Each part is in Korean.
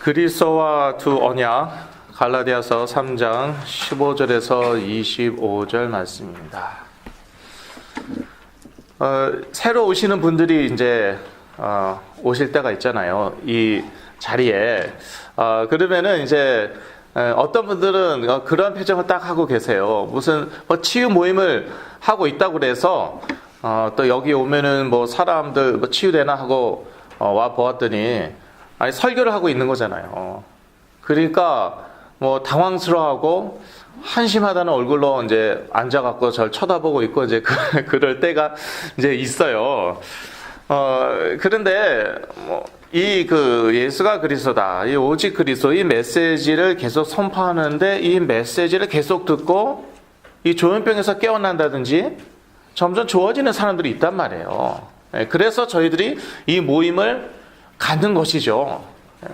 그리스도와 두 언약 갈라디아서 3장 15절에서 25절 말씀입니다. 새로 오시는 분들이 이제 오실 때가 있잖아요. 이 자리에 그러면은 이제 어떤 분들은 그런 표정을 딱 하고 계세요. 무슨 치유 모임을 하고 있다고 그래서 또 여기 오면은 뭐 사람들 치유되나 하고 와 보았더니 아니 설교를 하고 있는 거잖아요. 그러니까 뭐 당황스러워하고 한심하다는 얼굴로 이제 앉아갖고 저를 쳐다보고 있고 이제 그럴 때가 이제 있어요. 그런데 예수가 그리스도다, 이 오직 그리스도, 이 메시지를 계속 선포하는데 이 메시지를 계속 듣고 이 조현병에서 깨어난다든지 점점 좋아지는 사람들이 있단 말이에요. 그래서 저희들이 이 모임을 갖는 것이죠.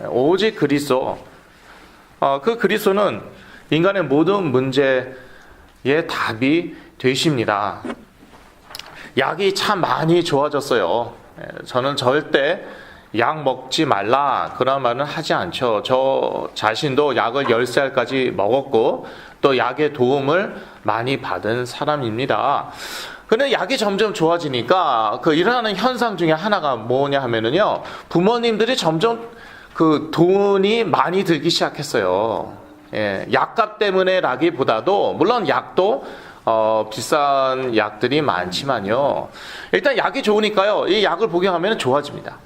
오직 그리스도. 그 그리스도는 인간의 모든 문제의 답이 되십니다. 약이 참 많이 좋아졌어요. 저는 절대 약 먹지 말라 그런 말은 하지 않죠. 저 자신도 약을 10살까지 먹었고 또 약의 도움을 많이 받은 사람입니다. 근데 약이 점점 좋아지니까 일어나는 현상 중에 하나가 뭐냐 하면은요, 부모님들이 점점 돈이 많이 들기 시작했어요. 약값 때문에라기보다도 물론 약도 비싼 약들이 많지만요, 일단 약이 좋으니까요, 이 약을 복용하면 좋아집니다.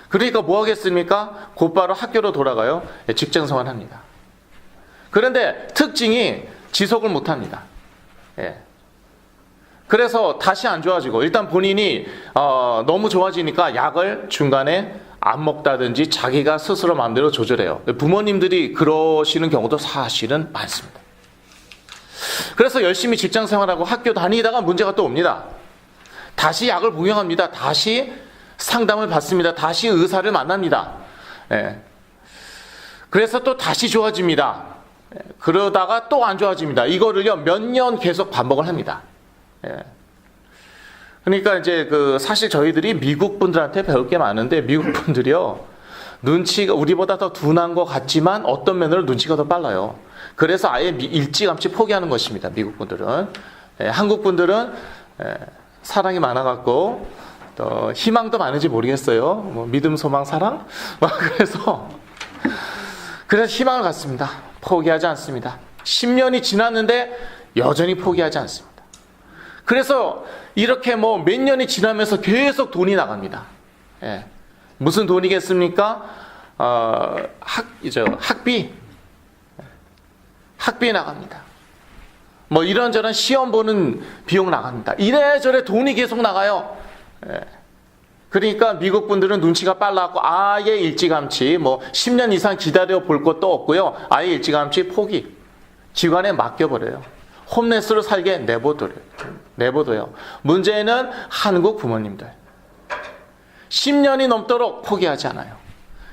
그러니까 뭐 하겠습니까? 곧바로 학교로 돌아가요. 직장생활 합니다. 그런데 특징이 지속을 못합니다. 그래서 다시 안 좋아지고, 일단 본인이 너무 좋아지니까 약을 중간에 안 먹다든지 자기가 스스로 마음대로 조절해요. 부모님들이 그러시는 경우도 사실은 많습니다. 그래서 열심히 직장 생활하고 학교 다니다가 문제가 또 옵니다. 다시 약을 복용합니다. 다시 상담을 받습니다. 다시 의사를 만납니다. 그래서 또 다시 좋아집니다. 그러다가 또 안 좋아집니다. 이거를요, 몇 년 계속 반복을 합니다. 그러니까 이제 사실 저희들이 미국 분들한테 배울 게 많은데, 미국 분들이요, 눈치가 우리보다 더 둔한 것 같지만 어떤 면으로 눈치가 더 빨라요. 그래서 아예 일찌감치 포기하는 것입니다. 미국 분들은. 한국 분들은 사랑이 많아갖고 또 희망도 많은지 모르겠어요. 뭐 믿음, 소망, 사랑. 그래서 희망을 갖습니다. 포기하지 않습니다. 10년이 지났는데 여전히 포기하지 않습니다. 그래서 이렇게 몇 년이 지나면서 계속 돈이 나갑니다. 무슨 돈이겠습니까? 학비 나갑니다. 이런저런 시험 보는 비용 나갑니다. 이래저래 돈이 계속 나가요. 그러니까 미국 분들은 눈치가 빨라갖고 아예 일찌감치 10년 이상 기다려 볼 것도 없고요. 아예 일찌감치 포기. 기관에 맡겨버려요. 홈레스로 살게 내버려요. 문제는 한국 부모님들. 10년이 넘도록 포기하지 않아요.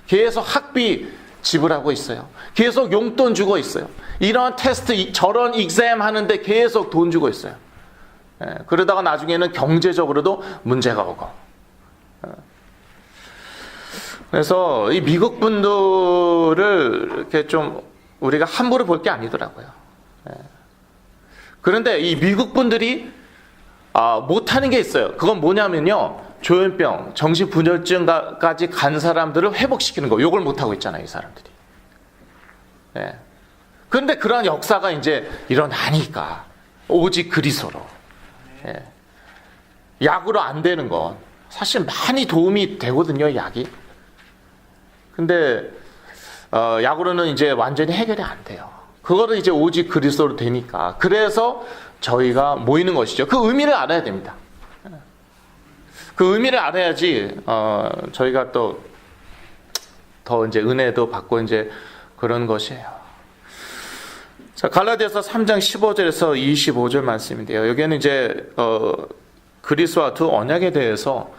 계속 학비 지불하고 있어요. 계속 용돈 주고 있어요. 이런 테스트, 저런 exam 하는데 계속 돈 주고 있어요. 그러다가 나중에는 경제적으로도 문제가 오고. 그래서 이 미국 분들을 이렇게 좀 우리가 함부로 볼 게 아니더라고요. 그런데 이 미국 분들이 못하는 게 있어요. 그건 뭐냐면요, 조현병, 정신분열증까지 간 사람들을 회복시키는 거. 이걸 못하고 있잖아요, 이 사람들이. 그런데 그런 역사가 이제 일어나니까 오직 그리스도로, 약으로 안 되는 건 사실 많이 도움이 되거든요, 약이. 근데 약으로는 이제 완전히 해결이 안 돼요. 그거를 이제 오직 그리스도로 되니까. 그래서 저희가 모이는 것이죠. 그 의미를 알아야 됩니다. 그 의미를 알아야지 저희가 또 더 이제 은혜도 받고 이제 그런 것이에요. 자, 갈라디아서 3장 15절에서 25절 말씀인데요. 여기에는 이제 그리스도와 두 언약에 대해서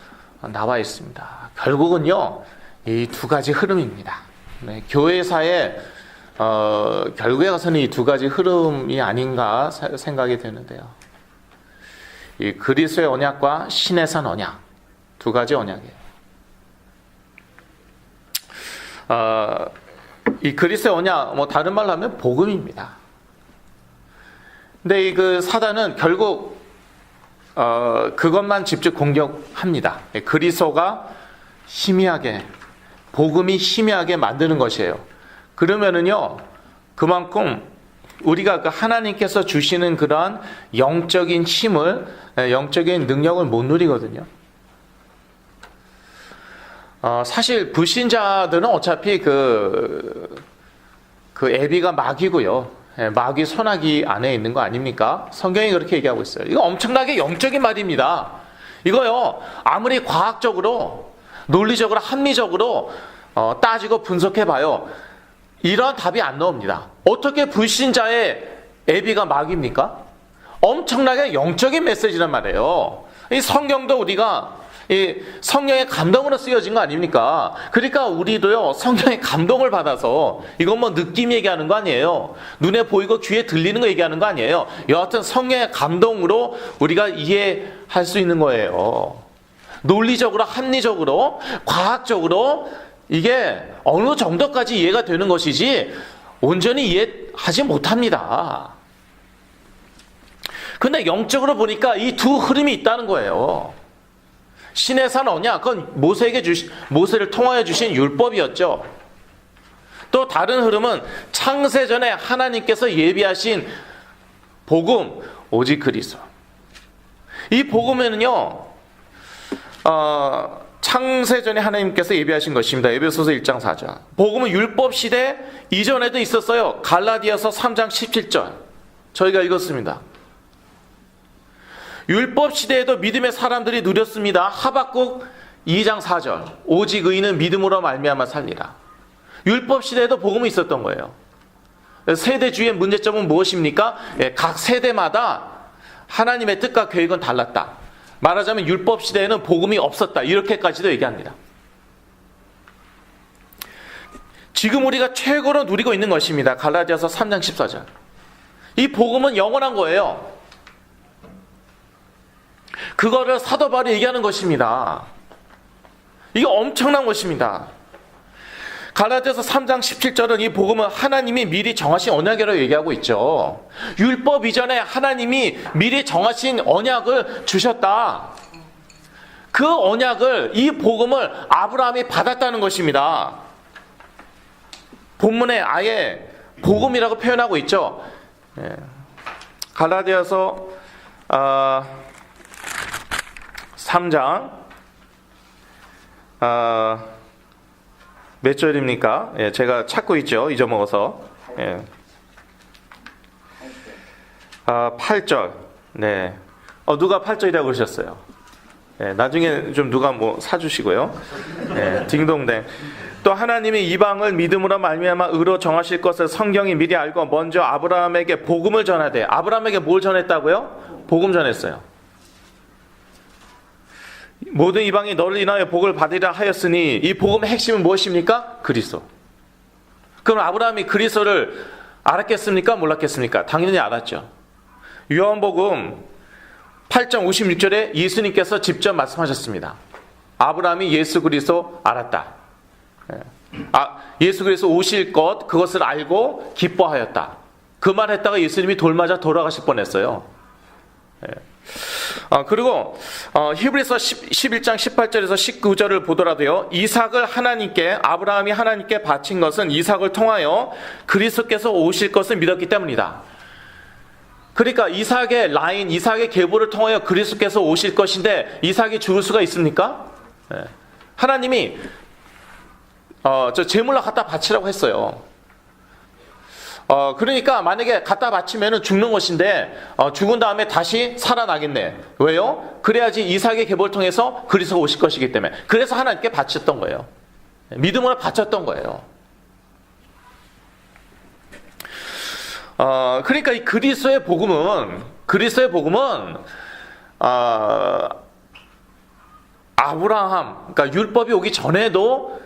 나와 있습니다. 결국은요, 이 두 가지 흐름입니다. 교회사에 결국에 가서는 이 두 가지 흐름이 아닌가 생각이 되는데요. 이 그리스도의 언약과 신의 산 언약, 두 가지 언약이에요. 이 그리스도의 언약, 뭐 다른 말로 하면 복음입니다. 근데 이 그 사단은 결국 그것만 집중 공격합니다. 그리스도가 희미하게, 복음이 희미하게 만드는 것이에요. 그러면은요, 그만큼 우리가 그 하나님께서 주시는 그러한 영적인 힘을, 영적인 능력을 못 누리거든요. 사실 불신자들은 어차피 그 애비가 마귀고요. 마귀 손아귀 안에 있는 거 아닙니까? 성경이 그렇게 얘기하고 있어요. 이거 엄청나게 영적인 말입니다. 이거요, 아무리 과학적으로, 논리적으로, 합리적으로 따지고 분석해봐요. 이런 답이 안 나옵니다. 어떻게 불신자의 애비가 마귀입니까? 엄청나게 영적인 메시지란 말이에요. 이 성경도 우리가 이 성령의 감동으로 쓰여진 거 아닙니까? 그러니까 우리도요, 성령의 감동을 받아서, 이건 뭐 느낌 얘기하는 거 아니에요. 눈에 보이고 귀에 들리는 거 얘기하는 거 아니에요. 여하튼 성령의 감동으로 우리가 이해할 수 있는 거예요. 논리적으로, 합리적으로, 과학적으로 이게 어느 정도까지 이해가 되는 것이지 온전히 이해하지 못합니다. 근데 영적으로 보니까 이 두 흐름이 있다는 거예요. 신의 산 언약, 그건 모세를 통하여 주신 율법이었죠. 또 다른 흐름은 창세전에 하나님께서 예비하신 복음, 오직 그리스도. 이 복음에는요, 창세전에 하나님께서 예비하신 것입니다. 에베소서 1장 4절. 복음은 율법 시대 이전에도 있었어요. 갈라디아서 3장 17절. 저희가 읽었습니다. 율법 시대에도 믿음의 사람들이 누렸습니다. 하박국 2장 4절. 오직 의인은 믿음으로 말미암아 살리라. 율법 시대에도 복음이 있었던 거예요. 세대주의의 문제점은 무엇입니까? 각 세대마다 하나님의 뜻과 계획은 달랐다. 말하자면 율법 시대에는 복음이 없었다. 이렇게까지도 얘기합니다. 지금 우리가 최고로 누리고 있는 것입니다. 갈라디아서 3장 14절. 이 복음은 영원한 거예요. 그거를 사도 바울이 얘기하는 것입니다. 이게 엄청난 것입니다. 갈라디아서 3장 17절은 이 복음은 하나님이 미리 정하신 언약이라고 얘기하고 있죠. 율법 이전에 하나님이 미리 정하신 언약을 주셨다. 그 언약을, 이 복음을 아브라함이 받았다는 것입니다. 본문에 아예 복음이라고 표현하고 있죠. 갈라디아서 3장 몇 절입니까? 제가 찾고 있죠. 잊어먹어서. 8절. 네. 누가 8절이라고 그러셨어요? 나중에 좀 누가 뭐 사주시고요. 딩동댕. 또 하나님이 이방을 믿음으로 말미암아 의로 정하실 것을 성경이 미리 알고 먼저 아브라함에게 복음을 전하되, 아브라함에게 뭘 전했다고요? 복음 전했어요. 모든 이방이 너를 인하여 복을 받으리라 하였으니, 이 복음의 핵심은 무엇입니까? 그리스도. 그럼 아브라함이 그리스도를 알았겠습니까? 몰랐겠습니까? 당연히 알았죠. 요한복음 8장 56절에 예수님께서 직접 말씀하셨습니다. 아브라함이 예수 그리스도 알았다. 예수 그리스도 오실 것, 그것을 알고 기뻐하였다. 그 말 했다가 예수님이 돌 맞아 돌아가실 뻔했어요. 그리고 히브리서 11장 18절에서 19절을 보더라도요, 이삭을 아브라함이 하나님께 바친 것은 이삭을 통하여 그리스도께서 오실 것을 믿었기 때문이다. 그러니까 이삭의 라인, 이삭의 계보를 통하여 그리스도께서 오실 것인데 이삭이 죽을 수가 있습니까? 하나님이 저 제물로 갖다 바치라고 했어요. 그러니까 만약에 갖다 바치면 죽는 것인데 죽은 다음에 다시 살아나겠네. 왜요? 그래야지 이삭의 계보를 통해서 그리스도가 오실 것이기 때문에. 그래서 하나님께 바쳤던 거예요. 믿음으로 바쳤던 거예요. 그러니까 이 그리스도의 복음은 아브라함, 그러니까 율법이 오기 전에도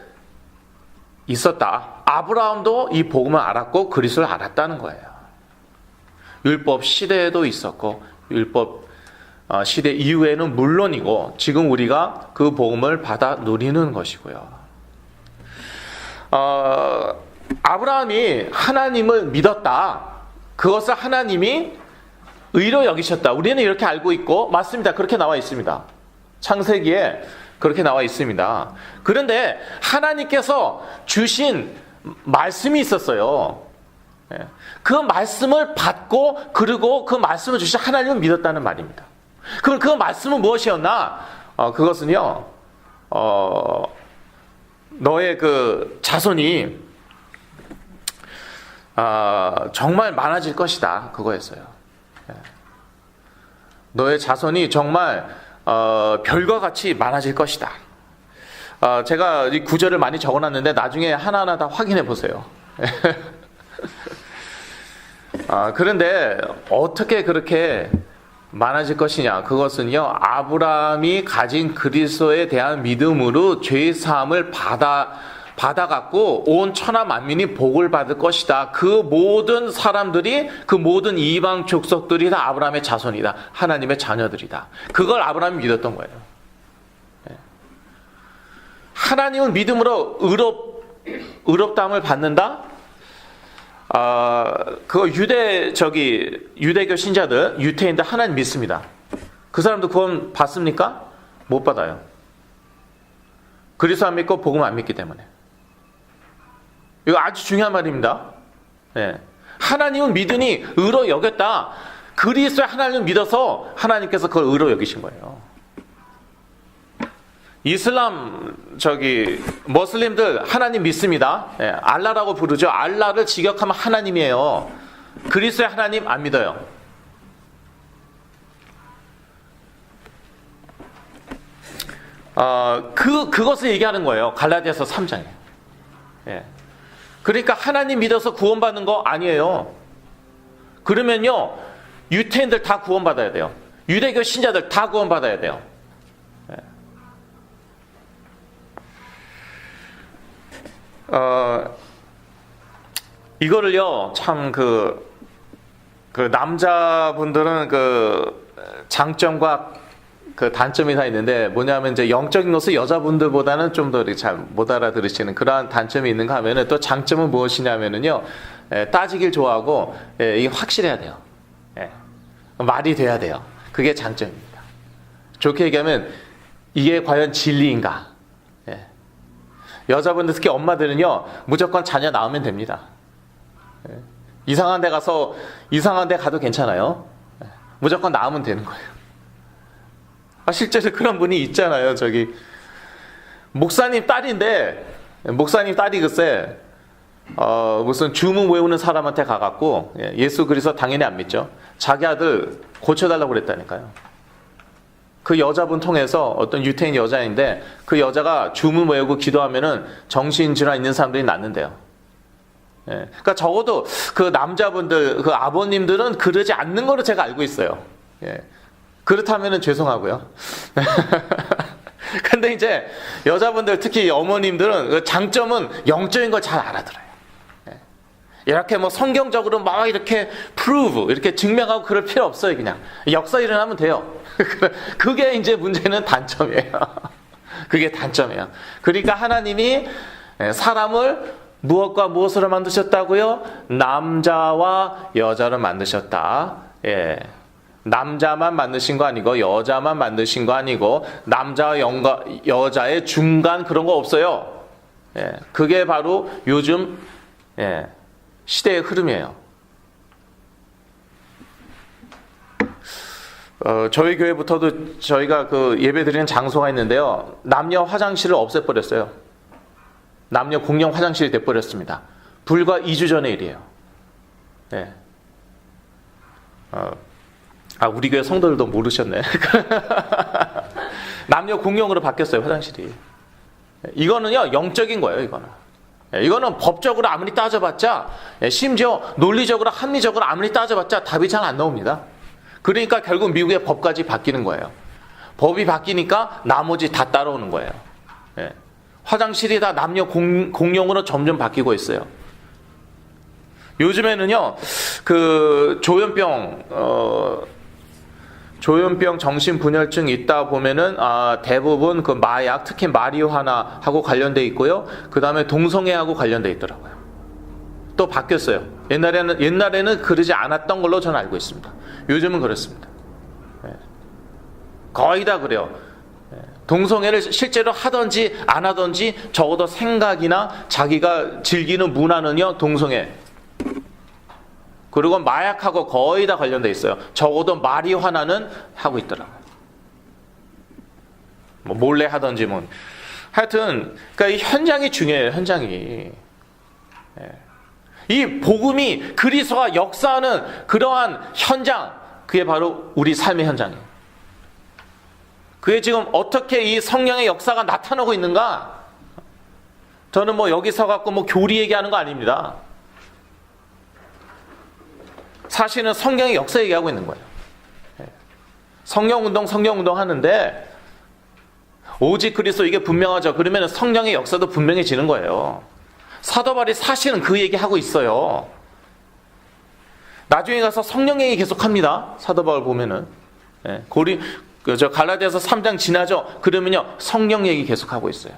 있었다. 아브라함도 이 복음을 알았고 그리스도를 알았다는 거예요. 율법 시대에도 있었고 율법 시대 이후에는 물론이고 지금 우리가 그 복음을 받아 누리는 것이고요. 아브라함이 하나님을 믿었다. 그것을 하나님이 의로 여기셨다. 우리는 이렇게 알고 있고, 맞습니다. 그렇게 나와 있습니다. 창세기에 그렇게 나와 있습니다. 그런데 하나님께서 주신 말씀이 있었어요. 그 말씀을 받고, 그리고 그 말씀을 주신 하나님을 믿었다는 말입니다. 그럼 그 말씀은 무엇이었나? 그것은요, 너의 그 자손이 정말 많아질 것이다. 그거였어요. 너의 자손이 정말 별과 같이 많아질 것이다. 제가 이 구절을 많이 적어놨는데 나중에 하나하나 다 확인해 보세요. 그런데 어떻게 그렇게 많아질 것이냐? 그것은요, 아브라함이 가진 그리스도에 대한 믿음으로 죄 사함을 받아갖고 온 천하 만민이 복을 받을 것이다. 그 모든 사람들이, 그 모든 이방 족속들이 다 아브라함의 자손이다. 하나님의 자녀들이다. 그걸 아브라함이 믿었던 거예요. 하나님은 믿음으로 의롭다함을 받는다? 그거 유대교 신자들, 유태인들 하나님 믿습니다. 그 사람도 구원 받습니까? 못 받아요. 그리스도 안 믿고 복음 안 믿기 때문에. 이거 아주 중요한 말입니다. 하나님은 믿으니 의로 여겼다. 그리스도의 하나님을 믿어서 하나님께서 그걸 의로 여기신 거예요. 이슬람 머슬림들 하나님 믿습니다. 알라라고 부르죠. 알라를 직역하면 하나님이에요. 그리스도의 하나님 안 믿어요. 그것을 얘기하는 거예요. 갈라디아서 3장에. 그러니까 하나님 믿어서 구원받는 거 아니에요. 그러면요, 유태인들 다 구원받아야 돼요. 유대교 신자들 다 구원받아야 돼요. 이거를요, 참 그 남자분들은 그 장점과 그 단점이 다 있는데, 뭐냐면 이제 영적인 것을 여자분들보다는 좀 더 잘 못 알아들으시는 그러한 단점이 있는가 하면은, 또 장점은 무엇이냐면은요, 따지길 좋아하고, 이게 확실해야 돼요. 말이 돼야 돼요. 그게 장점입니다. 좋게 얘기하면 이게 과연 진리인가? 여자분들, 특히 엄마들은요, 무조건 자녀 낳으면 됩니다. 이상한 데 가도 괜찮아요. 무조건 낳으면 되는 거예요. 실제로 그런 분이 있잖아요. 목사님 딸인데, 목사님 딸이 글쎄, 무슨 주문 외우는 사람한테 가갖고, 예수 그리스도 당연히 안 믿죠. 자기 아들 고쳐달라고 그랬다니까요. 그 여자분 통해서 어떤 유태인 여자인데, 그 여자가 주문 외우고 기도하면은 정신질환 있는 사람들이 낫는데요. 그러니까 적어도 그 남자분들, 그 아버님들은 그러지 않는 거로 제가 알고 있어요. 그렇다면은 죄송하고요. 근데 이제 여자분들, 특히 어머님들은 그 장점은 영적인 걸 잘 알아들어요. 이렇게 뭐 성경적으로 막 이렇게 prove, 이렇게 증명하고 그럴 필요 없어요. 그냥 역사 일어나면 돼요. 그게 이제 문제는 단점이에요. 그게 단점이에요. 그러니까 하나님이 사람을 무엇과 무엇으로 만드셨다고요? 남자와 여자를 만드셨다. 남자만 만드신 거 아니고, 여자만 만드신 거 아니고, 남자와 여자의 중간 그런 거 없어요. 그게 바로 요즘 시대의 흐름이에요. 저희 교회부터도 저희가 그 예배 드리는 장소가 있는데요, 남녀 화장실을 없애버렸어요. 남녀 공용 화장실이 돼버렸습니다. 불과 2주 전의 일이에요. 우리 교회 성도들도 모르셨네. 남녀 공용으로 바뀌었어요, 화장실이. 이거는요, 영적인 거예요, 이거는 법적으로 아무리 따져봤자, 심지어 논리적으로, 합리적으로 아무리 따져봤자 답이 잘 안 나옵니다. 그러니까 결국 미국의 법까지 바뀌는 거예요. 법이 바뀌니까 나머지 다 따라오는 거예요. 화장실이 다 남녀 공용으로 점점 바뀌고 있어요. 요즘에는요, 그 조현병 조현병, 정신분열증 있다 보면은 대부분 그 마약, 특히 마리화나하고 관련돼 있고요. 그 다음에 동성애하고 관련돼 있더라고요. 또 바뀌었어요. 옛날에는 그러지 않았던 걸로 저는 알고 있습니다. 요즘은 그렇습니다. 거의 다 그래요. 동성애를 실제로 하든지 안 하든지 적어도 생각이나 자기가 즐기는 문화는요, 동성애. 그리고 마약하고 거의 다 관련돼 있어요. 적어도 마리화나는 하고 있더라고요. 뭐 몰래 하든지 뭐. 하여튼 그러니까 이 현장이 중요해요. 현장이. 이 복음이 그리스도가 역사하는 그러한 현장, 그게 바로 우리 삶의 현장이에요. 그게 지금 어떻게 이 성령의 역사가 나타나고 있는가? 저는 뭐 여기서 갖고 뭐 교리 얘기하는 거 아닙니다. 사실은 성령의 역사 얘기하고 있는 거예요. 성령운동 하는데 오직 그리스도, 이게 분명하죠. 그러면 성령의 역사도 분명해지는 거예요. 사도 바울이 사실은 그 얘기하고 있어요. 나중에 가서 성령 얘기 계속합니다. 사도 바울 보면은. 갈라디아서 3장 지나죠. 그러면요, 성령 얘기 계속하고 있어요.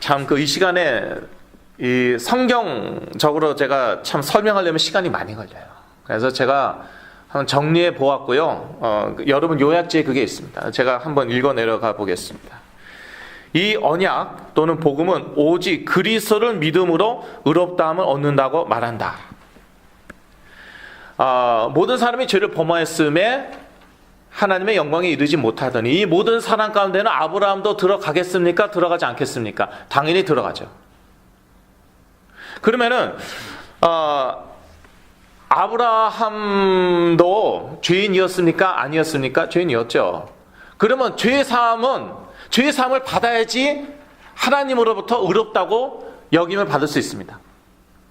참 이 시간에 이 성경적으로 제가 참 설명하려면 시간이 많이 걸려요. 그래서 제가 한번 정리해 보았고요. 여러분 요약지에 그게 있습니다. 제가 한번 읽어 내려가 보겠습니다. 이 언약 또는 복음은 오직 그리스도를 믿음으로 의롭다함을 얻는다고 말한다. 모든 사람이 죄를 범하였음에 하나님의 영광에 이르지 못하더니 이 모든 사람 가운데는 아브라함도 들어가겠습니까? 들어가지 않겠습니까? 당연히 들어가죠. 그러면은 아브라함도 죄인이었습니까? 아니었습니까? 죄인이었죠. 그러면 죄사함을 받아야지 하나님으로부터 의롭다고 여김을 받을 수 있습니다.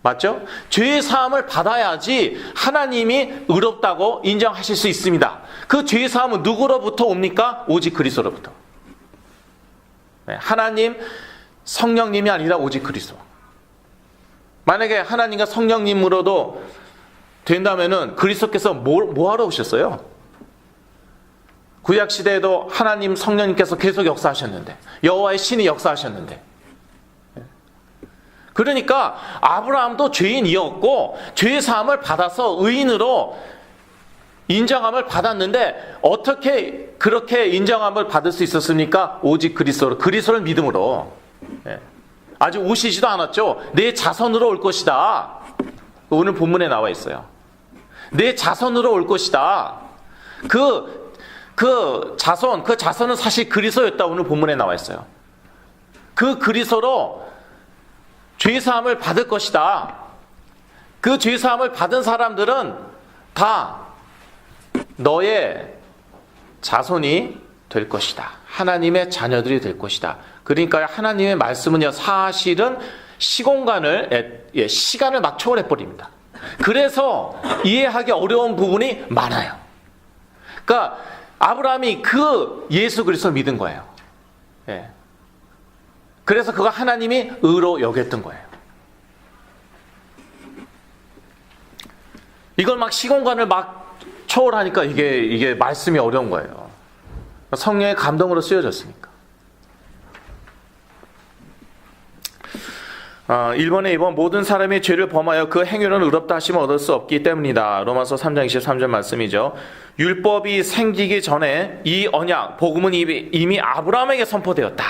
맞죠? 죄사함을 받아야지 하나님이 의롭다고 인정하실 수 있습니다. 그 죄사함은 누구로부터 옵니까? 오직 그리스도로부터. 하나님, 성령님이 아니라 오직 그리스도. 만약에 하나님과 성령님으로도 된다면은 그리스도께서 뭐하러 오셨어요? 구약 시대에도 하나님 성령님께서 계속 역사하셨는데, 여호와의 신이 역사하셨는데, 그러니까 아브라함도 죄인이었고 죄 사함을 받아서 의인으로 인정함을 받았는데 어떻게 그렇게 인정함을 받을 수 있었습니까? 오직 그리스도를 믿음으로. 아직 오시지도 않았죠. 내 자손으로 올 것이다. 오늘 본문에 나와 있어요. 내 자손으로 올 것이다. 그 자손은 사실 그리스도였다. 오늘 본문에 나와 있어요. 그 그리스도로 죄사함을 받을 것이다. 그 죄사함을 받은 사람들은 다 너의 자손이 될 것이다. 하나님의 자녀들이 될 것이다. 그러니까 하나님의 말씀은요, 사실은 시공간을, 시간을 막 초월해버립니다. 그래서 이해하기 어려운 부분이 많아요. 그러니까 아브라함이 그 예수 그리스도를 믿은 거예요. 그래서 그거 하나님이 의로 여겼던 거예요. 이걸 막 시공간을 막 초월하니까 이게 말씀이 어려운 거예요. 성령의 감동으로 쓰여졌으니까. 1번에 2번 모든 사람이 죄를 범하여 그 행위로는 의롭다 하심을 얻을 수 없기 때문이다. 로마서 3장 23절 말씀이죠. 율법이 생기기 전에 이 언약, 복음은 이미 아브라함에게 선포되었다.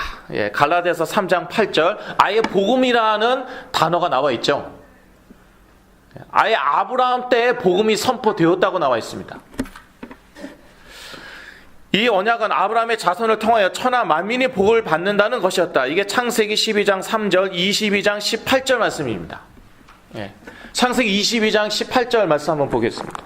갈라디아서 3장 8절 아예 복음이라는 단어가 나와 있죠. 아예 아브라함 때에 복음이 선포되었다고 나와 있습니다. 이 언약은 아브라함의 자손을 통하여 천하 만민이 복을 받는다는 것이었다. 이게 창세기 12장 3절, 22장 18절 말씀입니다. 창세기 22장 18절 말씀 한번 보겠습니다.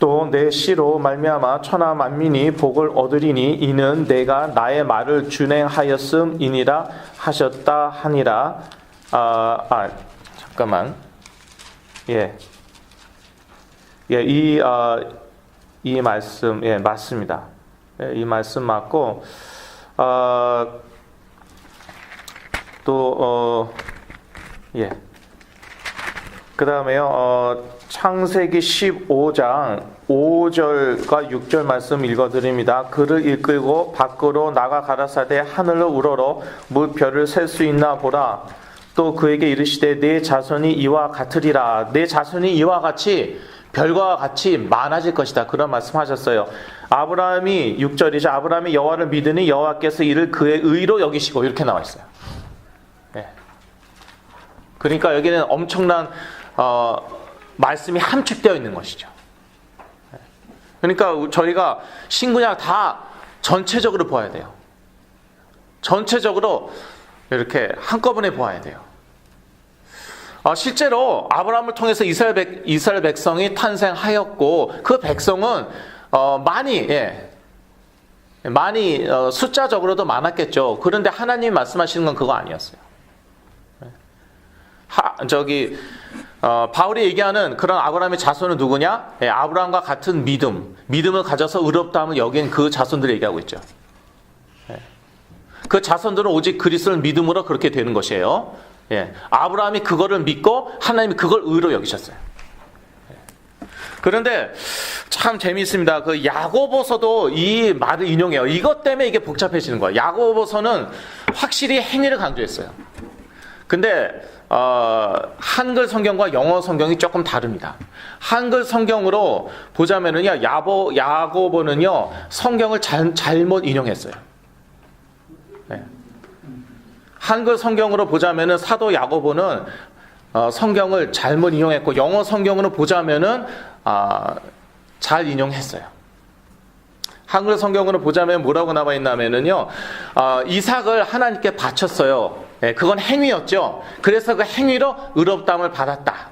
또 내 씨로 말미암아 천하 만민이 복을 얻으리니 이는 내가 나의 말을 준행하였음이니라 하셨다 하니라. 잠깐만. 이 이 말씀, 예, 맞습니다. 예, 이 말씀 맞고, 예. 그 다음에요, 창세기 15장 5절과 6절 말씀 읽어드립니다. 그를 이끌고 밖으로 나가 가라사대 하늘로 우러러 물별을 셀 수 있나 보라. 또 그에게 이르시되 내 자손이 이와 같으리라. 내 자손이 이와 같이 별과 같이 많아질 것이다. 그런 말씀하셨어요. 아브라함이 6절이죠. 아브라함이 여호와를 믿으니 여호와께서 이를 그의 의로 여기시고 이렇게 나와 있어요. 네. 그러니까 여기는 엄청난 말씀이 함축되어 있는 것이죠. 그러니까 저희가 신구약 다 전체적으로 보아야 돼요. 전체적으로 이렇게 한꺼번에 보아야 돼요. 실제로 아브라함을 통해서 이스라엘 백성이 탄생하였고 그 백성은 많이 숫자적으로도 많았겠죠. 그런데 하나님이 말씀하시는 건 그거 아니었어요. 바울이 얘기하는 그런 아브라함의 자손은 누구냐? 아브라함과 같은 믿음을 가져서 의롭다함을 여긴 그 자손들을 얘기하고 있죠. 그 자손들은 오직 그리스도를 믿음으로 그렇게 되는 것이에요. 아브라함이 그거를 믿고 하나님이 그걸 의로 여기셨어요. 그런데 참 재미있습니다. 그 야고보서도 이 말을 인용해요. 이것 때문에 이게 복잡해지는 거예요. 야고보서는 확실히 행위를 강조했어요. 근데 한글 성경과 영어 성경이 조금 다릅니다. 한글 성경으로 보자면은요, 야고보는요 성경을 잘못 인용했어요. 네. 한글 성경으로 보자면은 사도 야고보는 성경을 잘못 인용했고 영어 성경으로 보자면은 잘 인용했어요. 한글 성경으로 보자면 뭐라고 나와 있냐면은요, 이삭을 하나님께 바쳤어요. 그건 행위였죠. 그래서 그 행위로 의롭다함을 받았다.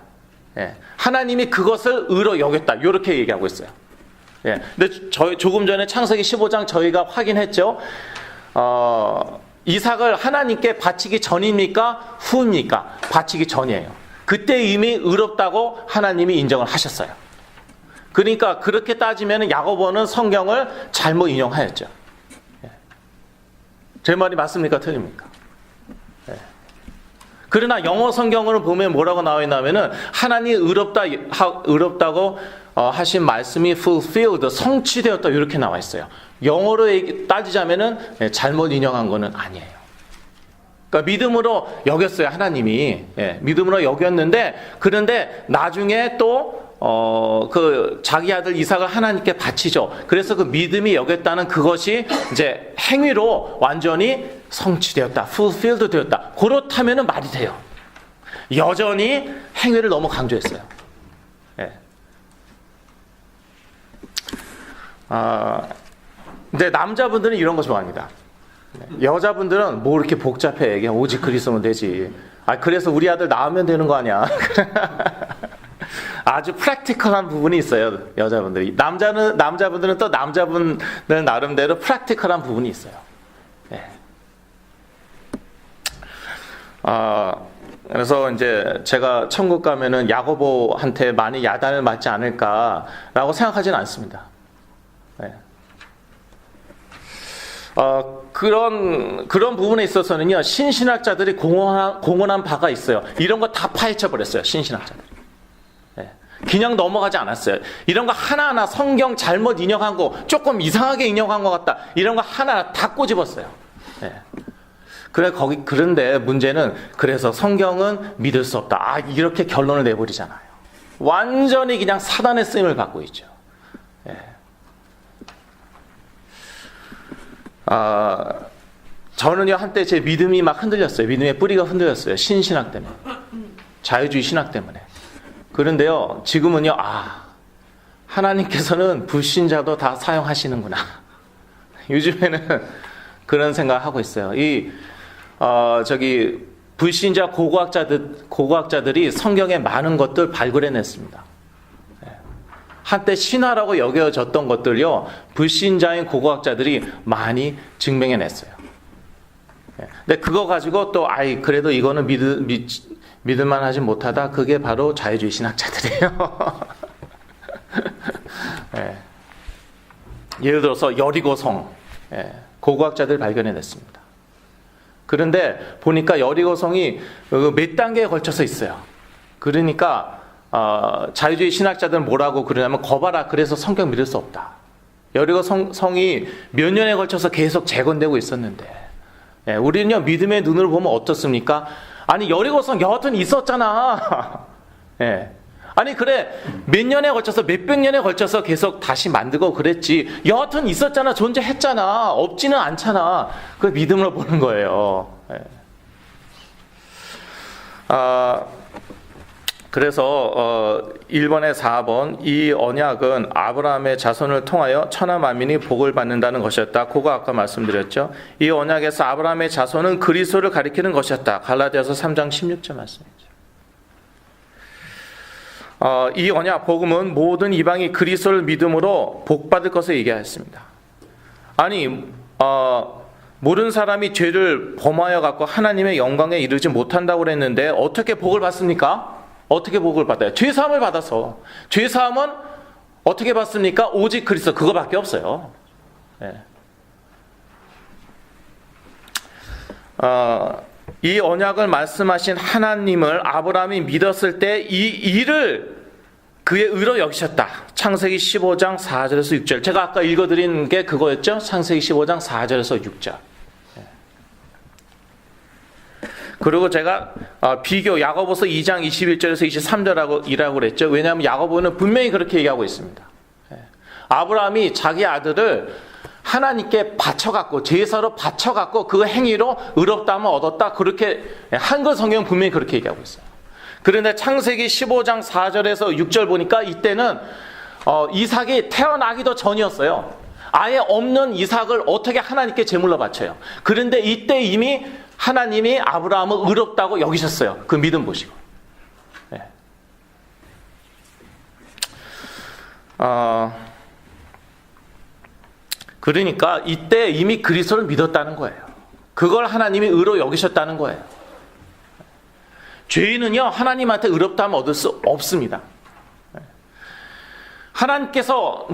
하나님이 그것을 의로 여겼다. 이렇게 얘기하고 있어요. 근데 조금 전에 창세기 15장 저희가 확인했죠. 이삭을 하나님께 바치기 전입니까? 후입니까? 바치기 전이에요. 그때 이미 의롭다고 하나님이 인정을 하셨어요. 그러니까 그렇게 따지면 야고보는 성경을 잘못 인용하였죠. 제 말이 맞습니까? 틀립니까? 그러나 영어 성경으로 보면 뭐라고 나와 있냐면은 하나님이 의롭다고 하신 말씀이 fulfilled, 성취되었다 이렇게 나와 있어요. 영어로 따지자면은 잘못 인용한 거는 아니에요. 그러니까 믿음으로 여겼어요. 하나님이 믿음으로 여겼는데 그런데 나중에 또 그 자기 아들 이삭을 하나님께 바치죠. 그래서 그 믿음이 여겼다는 그것이 이제 행위로 완전히 성취되었다, fulfilled 되었다. 그렇다면은 말이 돼요. 여전히 행위를 너무 강조했어요. 근데 남자분들은 이런 거 좋아합니다. 여자분들은 뭐 이렇게 복잡해. 그냥 오직 그리스도면 되지. 그래서 우리 아들 낳으면 되는 거 아니야. 아주 프랙티컬한 부분이 있어요. 여자분들이. 남자분들은 또 남자분들 나름대로 프랙티컬한 부분이 있어요. 그래서 이제 제가 천국 가면은 야고보한테 많이 야단을 맞지 않을까라고 생각하지는 않습니다. 그런 부분에 있어서는요, 신신학자들이 공언한 바가 있어요. 이런 거 다 파헤쳐 버렸어요. 신신학자들이. 그냥 넘어가지 않았어요. 이런 거 하나하나 성경 잘못 인용한 거, 조금 이상하게 인용한 것 같다. 이런 거 하나하나 다 꼬집었어요. 그런데 문제는 그래서 성경은 믿을 수 없다. 이렇게 결론을 내버리잖아요. 완전히 그냥 사단의 쓰임을 받고 있죠. 저는요, 한때 제 믿음이 막 흔들렸어요. 믿음의 뿌리가 흔들렸어요. 신신학 때문에. 자유주의 신학 때문에. 그런데요, 지금은요, 하나님께서는 불신자도 다 사용하시는구나. 요즘에는 그런 생각하고 있어요. 불신자 고고학자들이 성경에 많은 것들 발굴해냈습니다. 한때 신화라고 여겨졌던 것들요, 불신자인 고고학자들이 많이 증명해냈어요. 근데 그거 가지고 또, 그래도 이거는 믿을만 하지 못하다. 그게 바로 자유주의 신학자들이에요. 예를 들어서 여리고성, 고고학자들 발견해냈습니다. 그런데 보니까 여리고성이 몇 단계에 걸쳐서 있어요. 그러니까 자유주의 신학자들은 뭐라고 그러냐면 거봐라, 그래서 성경 믿을 수 없다. 여리고성이 몇 년에 걸쳐서 계속 재건되고 있었는데, 우리는요 믿음의 눈으로 보면 어떻습니까? 아니 여리고성 여하튼 있었잖아. 아니 그래 몇 년에 걸쳐서 몇백 년에 걸쳐서 계속 다시 만들고 그랬지, 여하튼 있었잖아, 존재했잖아, 없지는 않잖아. 그 믿음으로 보는 거예요. 그래서 1번에 4번, 이 언약은 아브라함의 자손을 통하여 천하 만민이 복을 받는다는 것이었다. 그거 아까 말씀드렸죠. 이 언약에서 아브라함의 자손은 그리스도를 가리키는 것이었다. 갈라디아서 3장 16절 말씀이죠. 이 언약 복음은 모든 이방이 그리스도를 믿음으로 복받을 것을 얘기하였습니다. 아니 모든 사람이 죄를 범하여 갖고 하나님의 영광에 이르지 못한다고 그랬는데 어떻게 복을 받습니까? 어떻게 복을 받아요? 죄사함을 받아서. 죄사함은 어떻게 받습니까? 오직 그리스도, 그거밖에 없어요. 이 언약을 말씀하신 하나님을 아브라함이 믿었을 때 이 일을 그의 의로 여기셨다. 창세기 15장 4절에서 6절. 제가 아까 읽어드린 게 그거였죠. 창세기 15장 4절에서 6절. 그리고 제가 비교 야고보서 2장 21절에서 23절이라고 그랬죠. 왜냐하면 야고보는 분명히 그렇게 얘기하고 있습니다. 아브라함이 자기 아들을 하나님께 바쳐갖고, 제사로 바쳐갖고 그 행위로 의롭다함을 얻었다, 그렇게 한글 성경은 분명히 그렇게 얘기하고 있어요. 그런데 창세기 15장 4절에서 6절 보니까 이때는 이삭이 태어나기도 전이었어요. 아예 없는 이삭을 어떻게 하나님께 제물로 바쳐요. 그런데 이때 이미 하나님이 아브라함을 의롭다고 여기셨어요. 그 믿음 보시고. 그러니까 이때 이미 그리스도를 믿었다는 거예요. 그걸 하나님이 의로 여기셨다는 거예요. 죄인은요 하나님한테 의롭다함을 얻을 수 없습니다. 하나님께서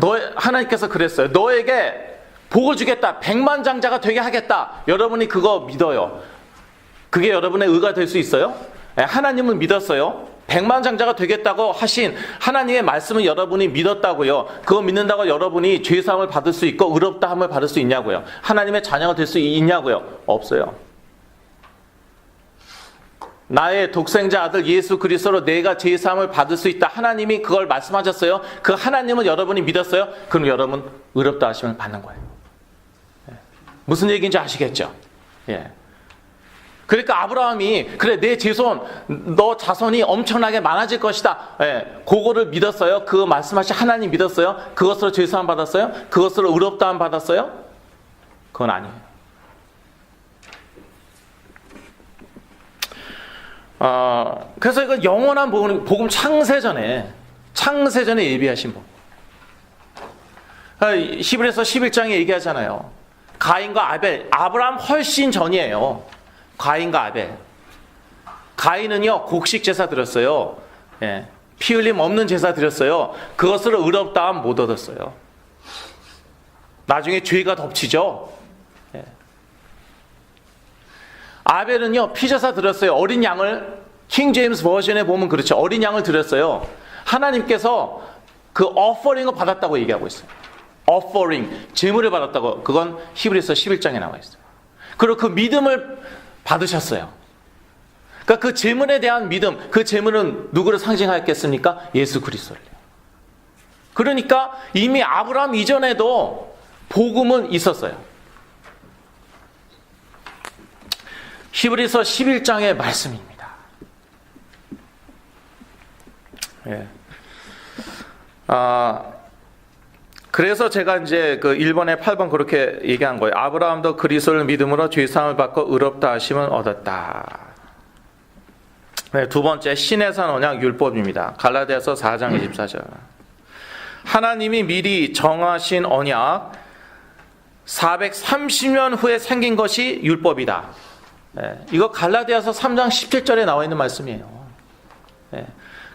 그랬어요. 너에게 복을 주겠다, 백만장자가 되게 하겠다. 여러분이 그거 믿어요? 그게 여러분의 의가 될 수 있어요? 하나님은 믿었어요. 백만장자가 되겠다고 하신 하나님의 말씀은 여러분이 믿었다고요. 그거 믿는다고 여러분이 죄사함을 받을 수 있고 의롭다함을 받을 수 있냐고요. 하나님의 자녀가 될 수 있냐고요. 없어요. 나의 독생자 아들 예수 그리스도로 내가 죄사함을 받을 수 있다. 하나님이 그걸 말씀하셨어요. 그 하나님은 여러분이 믿었어요. 그럼 여러분 의롭다 하시면 받는 거예요. 무슨 얘기인지 아시겠죠? 그러니까 아브라함이 그래 내 자손, 너 자손이 엄청나게 많아질 것이다. 그거를 믿었어요. 그 말씀하신 하나님 믿었어요. 그것으로 죄사함 받았어요. 그것으로 의롭다함 받았어요. 그건 아니에요. 그래서 이거 영원한 복음, 창세전에 예비하신 복. 히브리서 11장에 얘기하잖아요. 가인과 아벨, 아브라함 훨씬 전이에요. 가인과 아벨. 가인은요 곡식 제사 드렸어요. 피 흘림 없는 제사 드렸어요. 그것으로 의롭다함 못 얻었어요. 나중에 죄가 덮치죠. 아벨은요 피제사 드렸어요. 어린 양을, 킹 제임스 버전에 보면 그렇죠. 어린 양을 드렸어요. 하나님께서 그 어퍼링을 받았다고 얘기하고 있어요. 어퍼링, 제물을 받았다고. 그건 히브리서 11장에 나와 있어요. 그리고 그 믿음을 받으셨어요. 그러니까 그 제물에 대한 믿음, 그 제물은 누구를 상징하였겠습니까? 예수 그리스도를. 그러니까 이미 아브라함 이전에도 복음은 있었어요. 히브리서 11장의 말씀입니다. 그래서 제가 이제 그 1번에 8번 그렇게 얘기한 거예요. 아브라함도 그리스도를 믿음으로 죄사함을 받고 의롭다 하심을 얻었다. 두 번째, 신의 산 언약 율법입니다. 갈라디아서 4장 24절. 하나님이 미리 정하신 언약, 430년 후에 생긴 것이 율법이다. 이거 갈라디아서 3장 17절에 나와 있는 말씀이에요.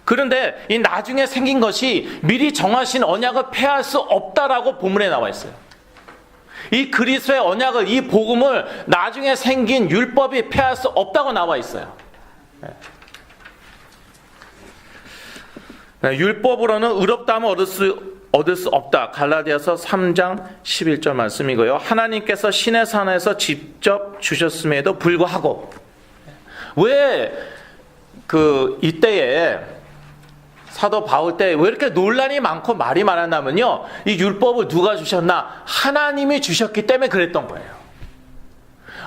그런데 이 나중에 생긴 것이 미리 정하신 언약을 폐할 수 없다라고 본문에 나와 있어요. 이 그리스도의 언약을, 이 복음을 나중에 생긴 율법이 폐할 수 없다고 나와 있어요. 율법으로는 의롭다함을 얻을 수 없다. 갈라디아서 3장 11절 말씀이고요. 하나님께서 시내 산에서 직접 주셨음에도 불구하고, 왜 이때에 사도 바울 때 왜 이렇게 논란이 많고 말이 많았냐면요, 이 율법을 누가 주셨나? 하나님이 주셨기 때문에 그랬던 거예요.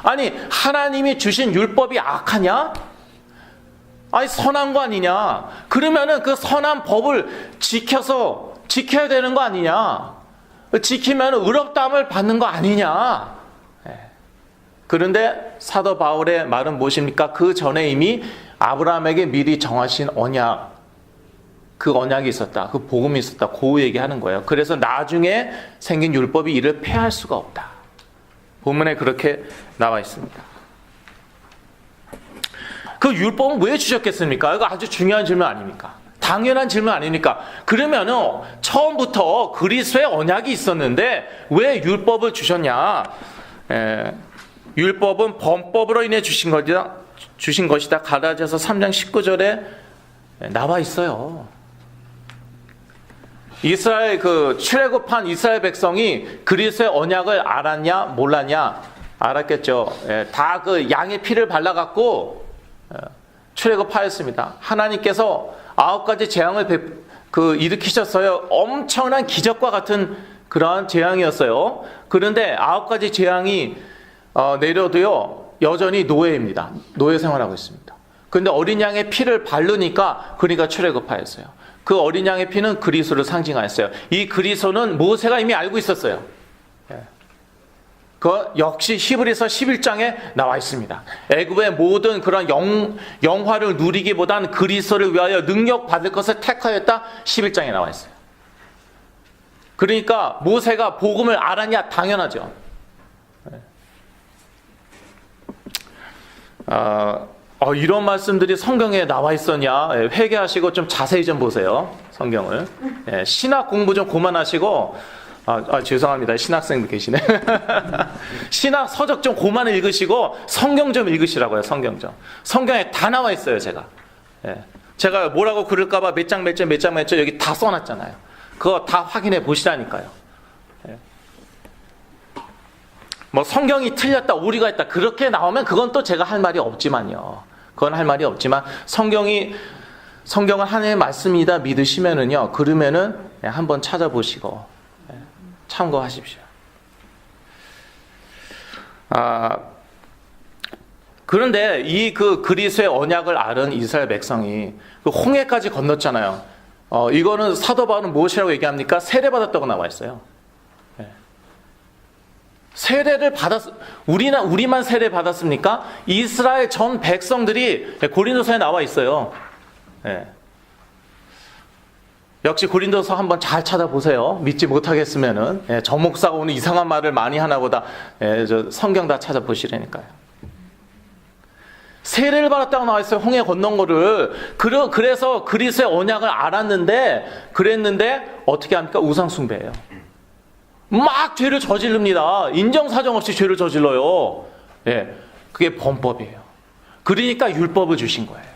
아니, 하나님이 주신 율법이 악하냐? 아니, 선한 거 아니냐? 그러면은 그 선한 법을 지켜야 되는 거 아니냐? 지키면 의롭다함을 받는 거 아니냐? 그런데 사도 바울의 말은 무엇입니까? 그 전에 이미 아브라함에게 미리 정하신 언약, 그 언약이 있었다. 그 복음이 있었다. 그 얘기하는 거예요. 그래서 나중에 생긴 율법이 이를 폐할 수가 없다. 본문에 그렇게 나와 있습니다. 그 율법은 왜 주셨겠습니까? 이거 아주 중요한 질문 아닙니까? 당연한 질문 아닙니까? 그러면은 처음부터 그리스도의 언약이 있었는데 왜 율법을 주셨냐? 율법은 범법으로 인해 주신 것이다. 갈라디아서 3장 19절에 나와 있어요. 이스라엘 출애굽한 이스라엘 백성이 그리스도의 언약을 알았냐 몰랐냐? 알았겠죠. 다 양의 피를 발라갖고 출애굽하였습니다. 하나님께서 9가지 재앙을 일으키셨어요. 엄청난 기적과 같은 그러한 재앙이었어요. 그런데 9가지 재앙이 내려도요, 여전히 노예입니다. 노예 생활하고 있습니다. 그런데 어린 양의 피를 바르니까 그러니까 출애굽하였어요. 그 어린 양의 피는 그리스도를 상징하였어요. 이 그리스도는 모세가 이미 알고 있었어요. 그 역시 히브리서 11장에 나와 있습니다. 애굽의 모든 그런 영화를 누리기보다는 그리스도를 위하여 능력 받을 것을 택하였다. 11장에 나와 있어요. 그러니까 모세가 복음을 알았냐? 당연하죠. 이런 말씀들이 성경에 나와 있었냐? 회개하시고 좀 자세히 좀 보세요. 성경을. 신학 공부 좀 그만하시고, 죄송합니다. 신학생도 계시네. 신학 서적 좀 그만 읽으시고 성경 좀 읽으시라고요. 성경 좀. 성경에 다 나와 있어요. 제가 뭐라고 그럴까봐 몇 장 여기 다 써놨잖아요. 그거 다 확인해 보시라니까요. 뭐 성경이 틀렸다, 오류가 있다 그렇게 나오면 그건 또 제가 할 말이 없지만요. 그건 할 말이 없지만 성경은 하나님의 말씀이다 믿으시면은요, 그러면은 한번 찾아보시고 참고하십시오. 그런데 이 그리스도의 언약을 알은 이스라엘 백성이 홍해까지 건넜잖아요. 이거는 사도 바울은 무엇이라고 얘기합니까? 세례받았다고 나와 있어요. 세례를 우리만 세례 받았습니까? 이스라엘 전 백성들이 고린도서에 나와 있어요. 역시 고린도서 한번 잘 찾아보세요. 믿지 못하겠으면은. 저 목사가 오늘 이상한 말을 많이 하나보다 성경 다 찾아보시라니까요. 세례를 받았다고 나와 있어요. 홍해 건넌 거를. 그래서 그리스도의 언약을 그랬는데 어떻게 합니까? 우상숭배예요. 막 죄를 저지릅니다. 인정사정 없이 죄를 저질러요. 그게 범법이에요. 그러니까 율법을 주신 거예요.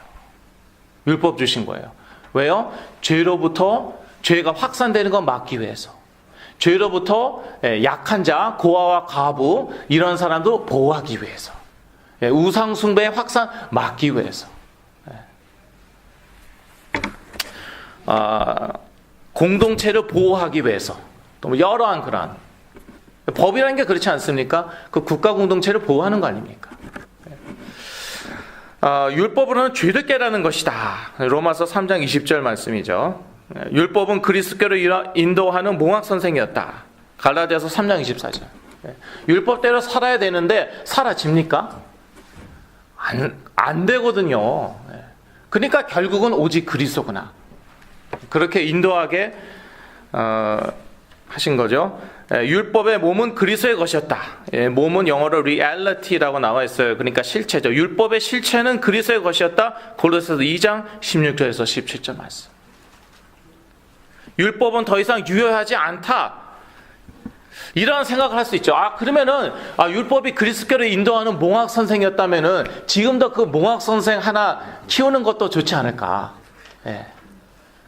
율법 주신 거예요. 왜요? 죄가 확산되는 건 막기 위해서. 죄로부터 약한 자, 고아와 과부 이런 사람도 보호하기 위해서. 우상숭배의 확산 막기 위해서. 공동체를 보호하기 위해서. 또 여러한 그러한 법이라는 게 그렇지 않습니까? 그 국가 공동체를 보호하는 거 아닙니까? 율법으로는 죄를 깨라는 것이다. 로마서 3장 20절 말씀이죠. 율법은 그리스도를 인도하는 몽학 선생이었다. 갈라디아서 3장 24절. 율법대로 살아야 되는데 사라집니까? 안 되거든요. 그러니까 결국은 오직 그리스도구나. 그렇게 인도하게 하신 거죠. 율법의 몸은 그리스도의 것이었다. 몸은 영어로 reality라고 나와 있어요. 그러니까 실체죠. 율법의 실체는 그리스도의 것이었다. 골로새서 2장 16절에서 17절 말씀. 율법은 더 이상 유효하지 않다. 이런 생각을 할 수 있죠. 그러면은 율법이 그리스도교를 인도하는 몽학 선생이었다면은 지금도 그 몽학 선생 하나 키우는 것도 좋지 않을까.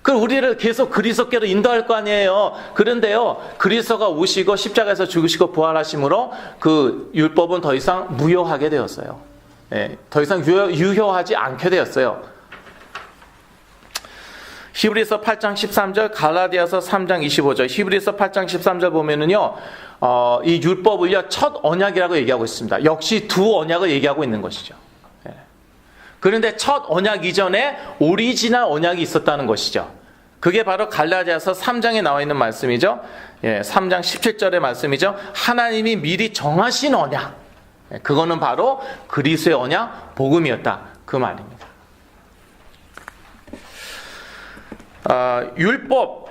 그럼 우리를 계속 그리스도께로 인도할 거 아니에요. 그런데요, 그리스도가 오시고 십자가에서 죽으시고 부활하심으로 그 율법은 더 이상 무효하게 되었어요. 더 이상 유효하지 않게 되었어요. 히브리서 8장 13절, 갈라디아서 3장 25절, 히브리서 8장 13절 보면은요, 이 율법을요, 첫 언약이라고 얘기하고 있습니다. 역시 두 언약을 얘기하고 있는 것이죠. 그런데 첫 언약 이전에 오리지널 언약이 있었다는 것이죠. 그게 바로 갈라디아서 3장에 나와 있는 말씀이죠. 3장 17절의 말씀이죠. 하나님이 미리 정하신 언약. 그거는 바로 그리스도의 언약, 복음이었다. 그 말입니다. 율법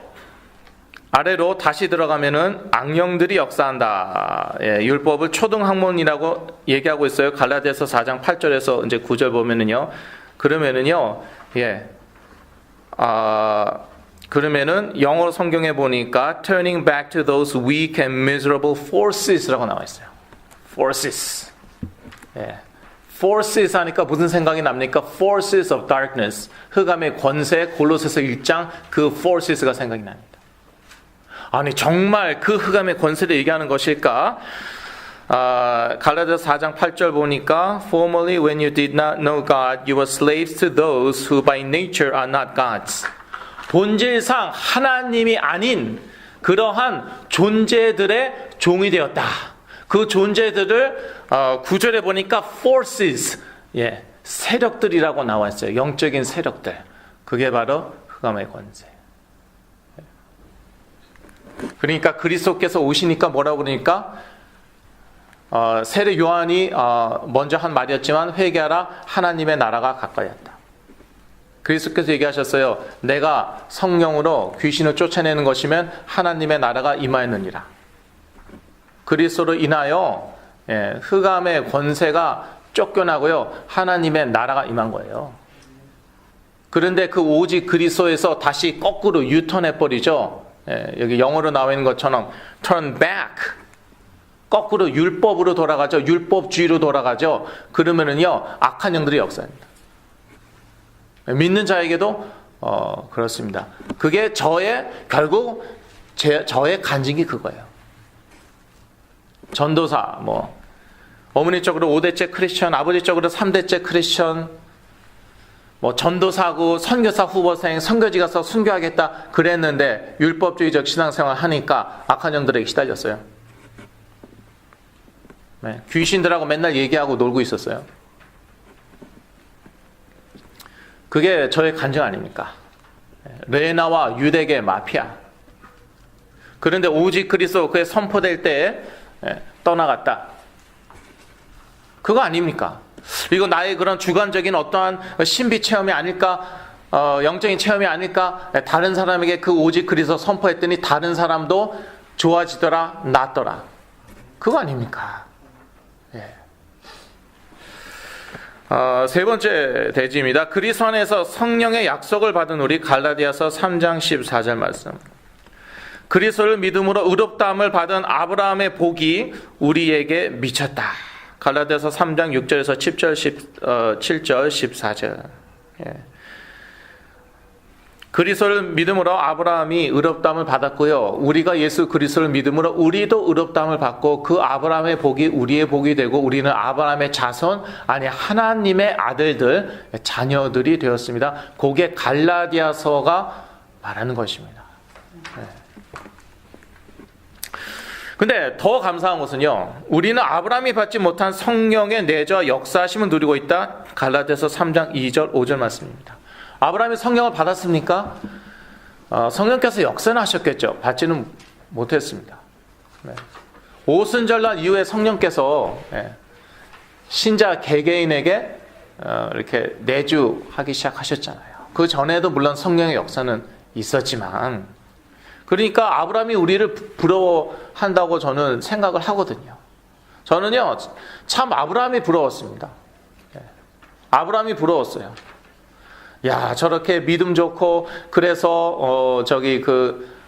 아래로 다시 들어가면은 악령들이 역사한다. 율법을 초등학문이라고 얘기하고 있어요. 갈라디아서 4장 8절에서 이제 9절 보면은요. 그러면은요. 그러면은 영어 성경에 보니까 turning back to those weak and miserable forces라고 나와 있어요. forces. forces 하니까 무슨 생각이 납니까? forces of darkness. 흑암의 권세, 골로새서 1장 그 forces가 생각이 납니다. 아니 정말 그 흑암의 권세를 얘기하는 것일까? 갈라디아서 4장 8절 보니까 Formerly when you did not know God, you were slaves to those who by nature are not gods. 본질상 하나님이 아닌 그러한 존재들의 종이 되었다. 그 존재들을 9절에 보니까 forces, 세력들이라고 나와 있어요. 영적인 세력들. 그게 바로 흑암의 권세. 그러니까 그리스도께서 오시니까 뭐라고 그러니까 세례 요한이 먼저 한 말이었지만 회개하라 하나님의 나라가 가까이 왔다. 그리스도께서 얘기하셨어요. 내가 성령으로 귀신을 쫓아내는 것이면 하나님의 나라가 임하였느니라. 그리스도로 인하여 흑암의 권세가 쫓겨나고요. 하나님의 나라가 임한 거예요. 그런데 그 오직 그리스도에서 다시 거꾸로 유턴해버리죠. 여기 영어로 나와 있는 것처럼 turn back. 거꾸로 율법으로 돌아가죠. 율법주의로 돌아가죠. 그러면은요, 악한 영들이 역사합니다. 믿는 자에게도 그렇습니다. 그게 결국 저의 간증이 그거예요. 전도사, 어머니 쪽으로 5대째 크리스천, 아버지 쪽으로 3대째 크리스천, 전도사고 선교사 후보생, 선교지 가서 순교하겠다 그랬는데 율법주의적 신앙생활 하니까 악한 영들에게 시달렸어요. 귀신들하고 맨날 얘기하고 놀고 있었어요. 그게 저의 간증 아닙니까? 레나와 유대계 마피아. 그런데 오직 그리스도 그의 선포될 때에 떠나갔다. 그거 아닙니까? 이거 나의 그런 주관적인 어떠한 신비 체험이 아닐까? 영적인 체험이 아닐까? 다른 사람에게 그 오직 그리스도 선포했더니 다른 사람도 좋아지더라, 낫더라. 그거 아닙니까? 세 번째 대지입니다. 그리스도 안에서 성령의 약속을 받은 우리 갈라디아서 3장 14절 말씀. 그리스도를 믿음으로 의롭다함을 받은 아브라함의 복이 우리에게 미쳤다. 갈라디아서 3장 6절에서 7절 14절. 그리스도를 믿음으로 아브라함이 의롭다함을 받았고요. 우리가 예수 그리스도를 믿음으로 우리도 의롭다함을 받고 그 아브라함의 복이 우리의 복이 되고 우리는 아브라함의 자손, 아니 하나님의 아들들, 자녀들이 되었습니다. 그게 갈라디아서가 말하는 것입니다. 근데 더 감사한 것은요. 우리는 아브라함이 받지 못한 성령의 내주와 역사하심을 누리고 있다. 갈라디아서 3장 2절 5절 말씀입니다. 아브라함이 성령을 받았습니까? 성령께서 역사는 하셨겠죠. 받지는 못했습니다. 오순절날 이후에 성령께서 신자 개개인에게 이렇게 내주하기 시작하셨잖아요. 그 전에도 물론 성령의 역사는 있었지만 그러니까 아브라함이 우리를 부러워한다고 저는 생각을 하거든요. 저는요, 참 아브라함이 부러웠습니다. 아브라함이 부러웠어요. 야, 저렇게 믿음 좋고, 그래서,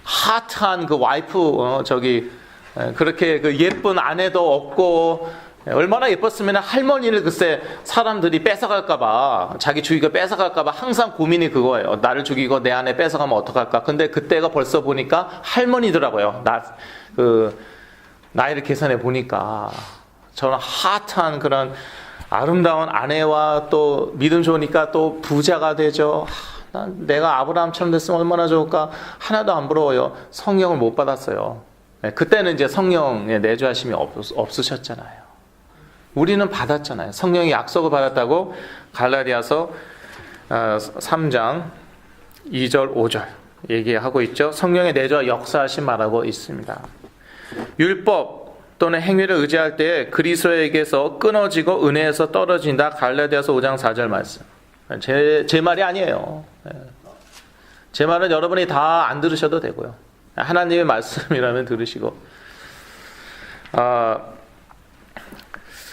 하트한 그 와이프, 그렇게 그 예쁜 아내도 없고, 얼마나 예뻤으면 할머니를 글쎄 사람들이 뺏어갈까봐, 자기 주위가 뺏어갈까봐 항상 고민이 그거예요. 나를 죽이고 내 아내 뺏어가면 어떡할까. 근데 그때가 벌써 보니까 할머니더라고요. 나이를 계산해 보니까. 저는 하트한 그런 아름다운 아내와 또 믿음 좋으니까 또 부자가 되죠. 내가 아브라함처럼 됐으면 얼마나 좋을까. 하나도 안 부러워요. 성령을 못 받았어요. 그때는 이제 성령의 내주하심이 없으셨잖아요. 우리는 받았잖아요. 성령이 약속을 받았다고 갈라디아서 3장 2절 5절 얘기하고 있죠. 성령의 내주와 역사하심 말하고 있습니다. 율법 또는 행위를 의지할 때에 그리스도에게서 끊어지고 은혜에서 떨어진다. 갈라디아서 5장 4절 말씀. 제 말이 아니에요. 제 말은 여러분이 다 안 들으셔도 되고요. 하나님의 말씀이라면 들으시고.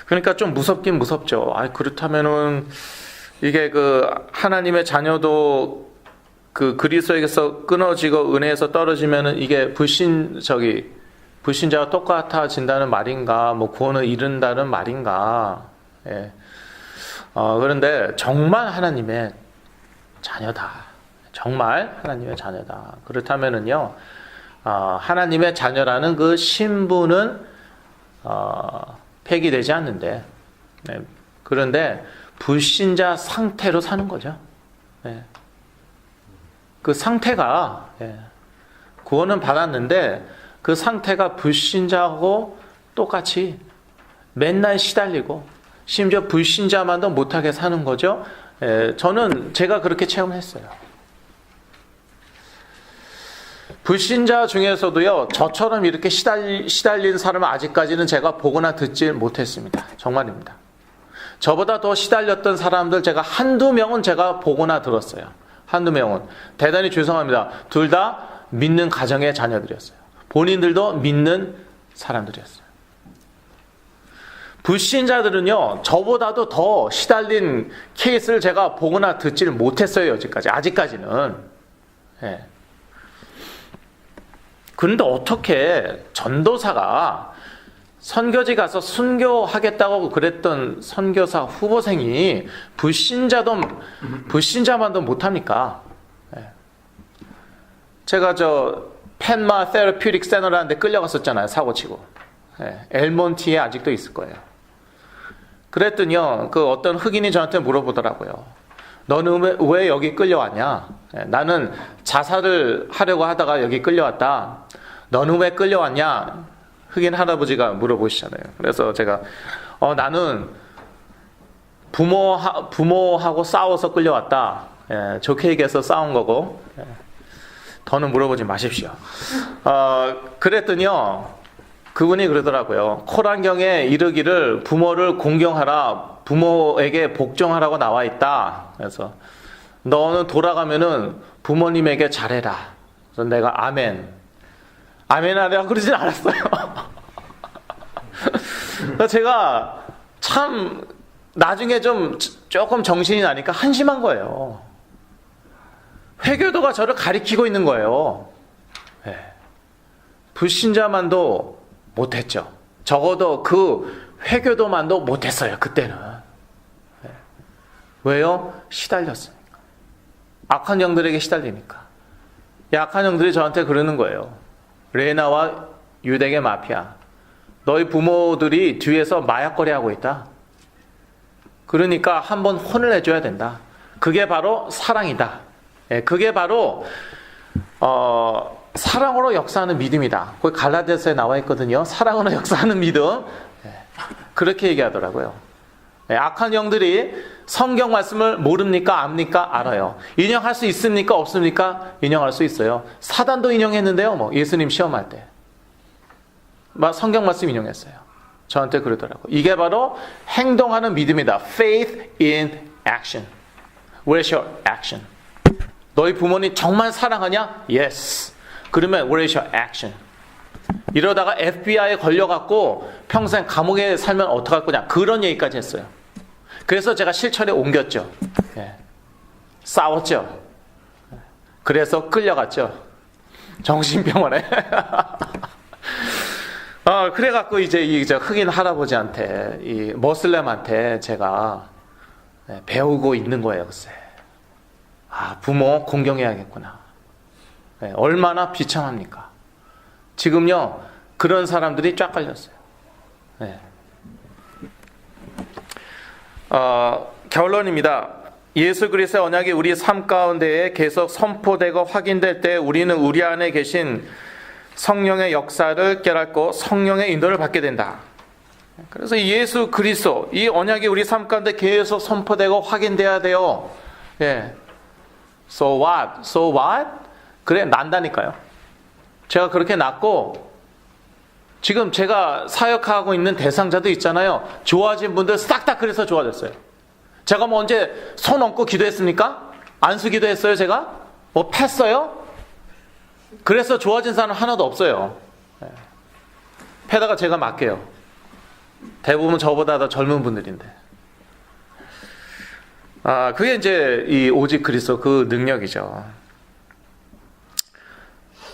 그러니까 좀 무섭긴 무섭죠. 그렇다면은 이게 그 하나님의 자녀도 그 그리스도에게서 끊어지고 은혜에서 떨어지면은 이게 불신자와 똑같아진다는 말인가, 뭐 구원을 이룬다는 말인가. 예. 그런데 정말 하나님의 자녀다. 정말 하나님의 자녀다. 그렇다면은요, 하나님의 자녀라는 그 신분은 폐기되지 않는데, 네. 그런데 불신자 상태로 사는 거죠. 네. 그 상태가 구원은 받았는데 그 상태가 불신자하고 똑같이 맨날 시달리고 심지어 불신자만도 못하게 사는 거죠. 저는 제가 그렇게 체험했어요. 불신자 중에서도요, 저처럼 이렇게 시달린 사람은 아직까지는 제가 보거나 듣지 못했습니다. 정말입니다. 저보다 더 시달렸던 사람들 제가 한두 명은 제가 보거나 들었어요. 한두 명은. 대단히 죄송합니다. 둘 다 믿는 가정의 자녀들이었어요. 본인들도 믿는 사람들이었어요. 불신자들은요, 저보다도 더 시달린 케이스를 제가 보거나 듣지를 못했어요, 여지까지. 아직까지는. 예. 그런데 어떻게 전도사가 선교지 가서 순교하겠다고 그랬던 선교사 후보생이 불신자만도 못합니까? 예. 제가 펜마 테라퓨틱 센터라는 데 끌려갔었잖아요. 사고치고. 엘몬티에 아직도 있을 거예요. 그랬더니요, 그 어떤 흑인이 저한테 물어보더라고요. 너는 왜 여기 끌려왔냐? 나는 자살을 하려고 하다가 여기 끌려왔다. 너는 왜 끌려왔냐? 흑인 할아버지가 물어보시잖아요. 그래서 제가 나는 부모하고 싸워서 끌려왔다. 좋게 얘기해서 싸운 거고. 더는 물어보지 마십시오. 그랬더니요, 그분이 그러더라고요. 코란경에 이르기를 부모를 공경하라, 부모에게 복종하라고 나와 있다. 그래서 너는 돌아가면은 부모님에게 잘해라. 그래서 내가 아멘 하려고 그러진 않았어요. 그래서 제가 참 나중에 조금 정신이 나니까 한심한 거예요. 회교도가 저를 가리키고 있는 거예요. 네. 불신자만도 못했죠. 적어도 그 회교도만도 못했어요. 그때는. 네. 왜요? 시달렸으니까. 악한 영들에게 시달리니까. 악한 영들이 저한테 그러는 거예요. 레나와 유대계 마피아, 너희 부모들이 뒤에서 마약거리 하고 있다. 그러니까 한번 혼을 내줘야 된다. 그게 바로 사랑이다. 그게 바로 사랑으로 역사하는 믿음이다. 거기 갈라디아서에 나와 있거든요. 사랑으로 역사하는 믿음. 그렇게 얘기하더라고요. 악한 영들이 성경 말씀을 모릅니까? 압니까? 알아요. 인용할 수 있습니까? 없습니까? 인용할 수 있어요. 사단도 인용했는데요. 예수님 시험할 때 성경 말씀 인용했어요. 저한테 그러더라고요. 이게 바로 행동하는 믿음이다. Faith in action. Where's your action? 너희 부모님 정말 사랑하냐? Yes. 그러면 what is your action? 이러다가 FBI에 걸려갖고 평생 감옥에 살면 어떡할 거냐. 그런 얘기까지 했어요. 그래서 제가 실천에 옮겼죠. 예. 싸웠죠. 그래서 끌려갔죠. 정신병원에. 그래갖고 이제 이 흑인 할아버지한테, 이 머슬렘한테 제가 배우고 있는 거예요, 글쎄. 부모 공경해야겠구나. 얼마나 비참합니까? 지금요, 그런 사람들이 쫙 깔렸어요. 결론입니다. 예수 그리스도의 언약이 우리 삶 가운데에 계속 선포되고 확인될 때 우리는 우리 안에 계신 성령의 역사를 깨닫고 성령의 인도를 받게 된다. 그래서 예수 그리스도, 이 언약이 우리 삶 가운데 계속 선포되고 확인돼야 돼요. 예. So what? So what? 그래, 난다니까요. 제가 그렇게 났고, 지금 제가 사역하고 있는 대상자도 있잖아요. 좋아진 분들 싹 다 그래서 좋아졌어요. 제가 뭐 언제 손 얹고 기도했습니까? 안수 기도했어요, 제가? 뭐 팼어요? 그래서 좋아진 사람 하나도 없어요. 패다가 제가 맡겨요. 대부분 저보다 더 젊은 분들인데. 그게 이제 이 오직 그리스도 그 능력이죠.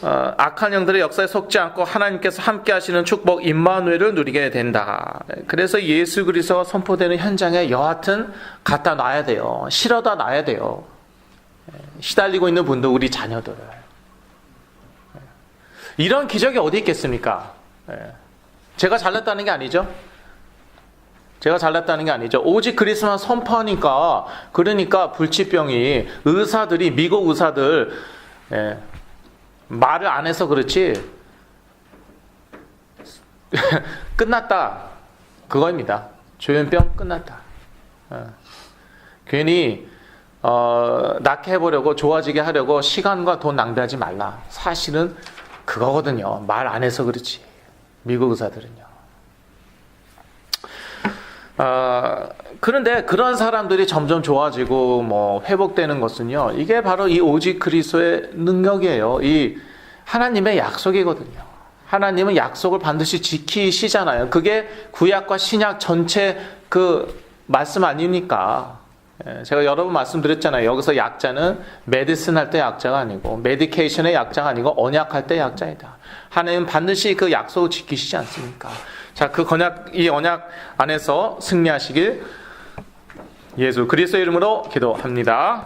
악한 영들의 역사에 속지 않고 하나님께서 함께 하시는 축복 임마누엘을 누리게 된다. 그래서 예수 그리스도가 선포되는 현장에 여하튼 갖다 놔야 돼요. 실어다 놔야 돼요. 시달리고 있는 분들, 우리 자녀들을. 이런 기적이 어디 있겠습니까? 제가 잘났다는 게 아니죠. 제가 잘났다는 게 아니죠. 오직 그리스도만 선포하니까, 그러니까 불치병이, 의사들이, 미국 의사들, 말을 안 해서 그렇지 끝났다, 그거입니다. 조현병 끝났다. 괜히 낫게 해보려고, 좋아지게 하려고 시간과 돈 낭비하지 말라. 사실은 그거거든요. 말 안 해서 그렇지, 미국 의사들은요. 그런데 그런 사람들이 점점 좋아지고 뭐 회복되는 것은요, 이게 바로 이 오직 그리스도의 능력이에요. 이 하나님의 약속이거든요. 하나님은 약속을 반드시 지키시잖아요. 그게 구약과 신약 전체 그 말씀 아닙니까? 제가 여러 번 말씀드렸잖아요. 여기서 약자는 메디슨 할 때 약자가 아니고, 메디케이션의 약자가 아니고 언약할 때 약자이다. 하나님은 반드시 그 약속을 지키시지 않습니까? 자, 이 언약 안에서 승리하시길 예수 그리스도의 이름으로 기도합니다.